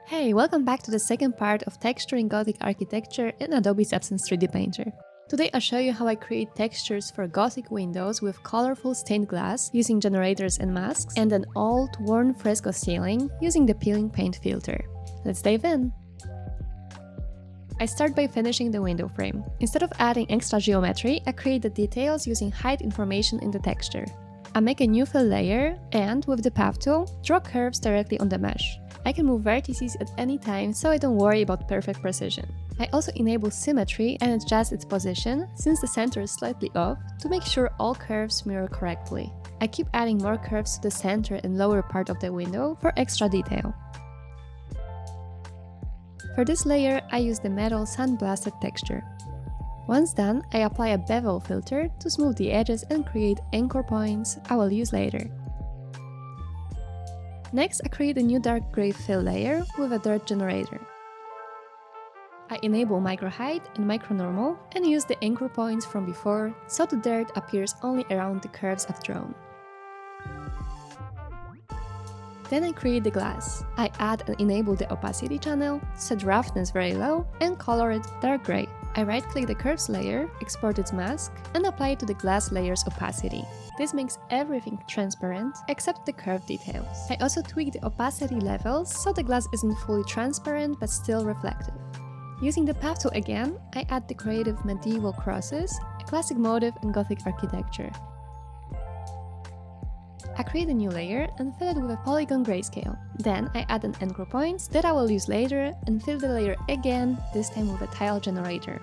Hey, welcome back to the second part of texturing Gothic architecture in Adobe Substance 3D Painter. Today I'll show you how I create textures for Gothic windows with colorful stained glass using generators and masks, and an old, worn Fresco ceiling using the peeling paint filter. Let's dive in! I start by finishing the window frame. Instead of adding extra geometry, I create the details using height information in the texture. I make a new fill layer and, with the path tool, draw curves directly on the mesh. I can move vertices at any time, so I don't worry about perfect precision. I also enable symmetry and adjust its position, since the center is slightly off, to make sure all curves mirror correctly. I keep adding more curves to the center and lower part of the window for extra detail. For this layer, I use the metal sandblasted texture. Once done, I apply a bevel filter to smooth the edges and create anchor points I will use later. Next, I create a new dark gray fill layer with a dirt generator. I enable micro height and micro normal and use the anchor points from before, so the dirt appears only around the curves I've drawn. Then I create the glass. I add and enable the opacity channel, set roughness very low, and color it dark gray. I right-click the curves layer, export its mask, and apply it to the glass layer's opacity. This makes everything transparent except the curve details. I also tweak the opacity levels so the glass isn't fully transparent but still reflective. Using the path tool again, I add decorative medieval crosses, a classic motif in Gothic architecture. I create a new layer and fill it with a polygon grayscale. Then I add an anchor point that I will use later and fill the layer again, this time with a tile generator.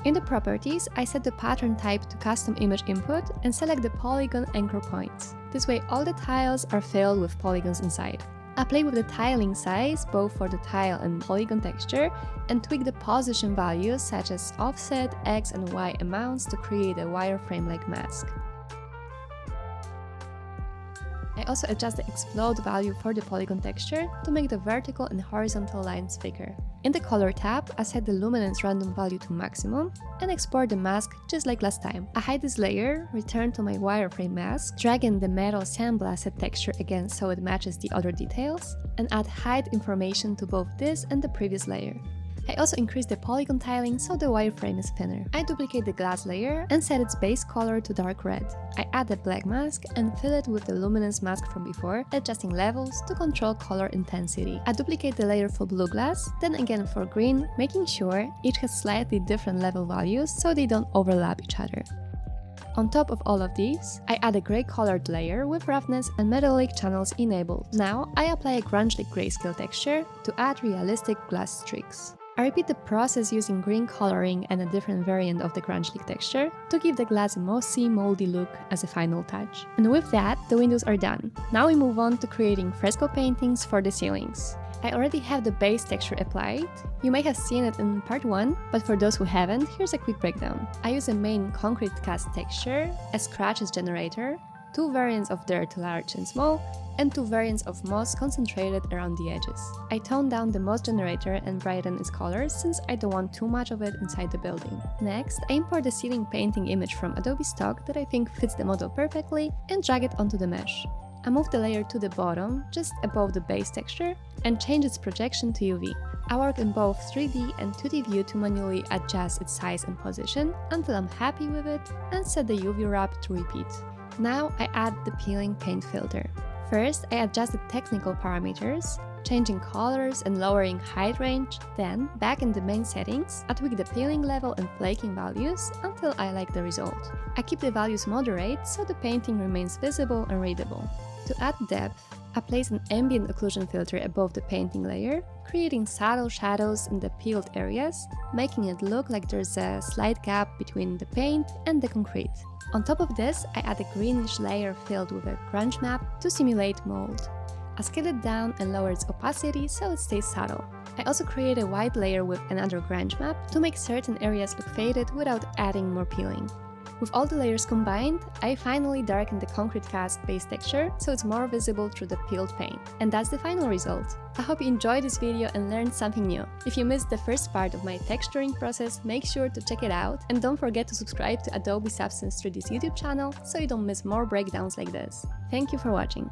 In the properties, I set the pattern type to custom image input and select the polygon anchor points. This way all the tiles are filled with polygons inside. I play with the tiling size, both for the tile and polygon texture, and tweak the position values such as offset, X and Y amounts to create a wireframe-like mask. I also adjust the explode value for the polygon texture to make the vertical and horizontal lines thicker. In the color tab, I set the luminance random value to maximum and export the mask just like last time. I hide this layer, return to my wireframe mask, drag in the metal sandblasted texture again so it matches the other details, and add height information to both this and the previous layer. I also increase the polygon tiling so the wireframe is thinner. I duplicate the glass layer and set its base color to dark red. I add the black mask and fill it with the luminance mask from before, adjusting levels to control color intensity. I duplicate the layer for blue glass, then again for green, making sure each has slightly different level values so they don't overlap each other. On top of all of these, I add a grey colored layer with roughness and metallic channels enabled. Now I apply a grunge-like grayscale texture to add realistic glass streaks. I repeat the process using green coloring and a different variant of the grunge-like texture to give the glass a mossy, moldy look as a final touch. And with that, the windows are done. Now we move on to creating fresco paintings for the ceilings. I already have the base texture applied. You may have seen it in part 1, but for those who haven't, here's a quick breakdown. I use a main concrete cast texture, a scratches generator, 2 variants of dirt large and small, and 2 variants of moss concentrated around the edges. I tone down the moss generator and brighten its colors since I don't want too much of it inside the building. Next, I import the ceiling painting image from Adobe stock that I think fits the model perfectly and drag it onto the mesh. I move the layer to the bottom, just above the base texture, and change its projection to UV. I work in both 3D and 2D view to manually adjust its size and position until I'm happy with it and set the UV wrap to repeat. Now I add the peeling paint filter. First, I adjust the technical parameters, changing colors and lowering height range. Then, back in the main settings, I tweak the peeling level and flaking values until I like the result. I keep the values moderate so the painting remains visible and readable. To add depth, I place an ambient occlusion filter above the painting layer, creating subtle shadows in the peeled areas, making it look like there's a slight gap between the paint and the concrete. On top of this, I add a greenish layer filled with a grunge map to simulate mold. I scale it down and lower its opacity so it stays subtle. I also create a white layer with another grunge map to make certain areas look faded without adding more peeling. With all the layers combined, I finally darken the concrete cast base texture so it's more visible through the peeled paint. And that's the final result. I hope you enjoyed this video and learned something new. If you missed the first part of my texturing process, make sure to check it out, and don't forget to subscribe to Adobe Substance 3D's YouTube channel so you don't miss more breakdowns like this. Thank you for watching.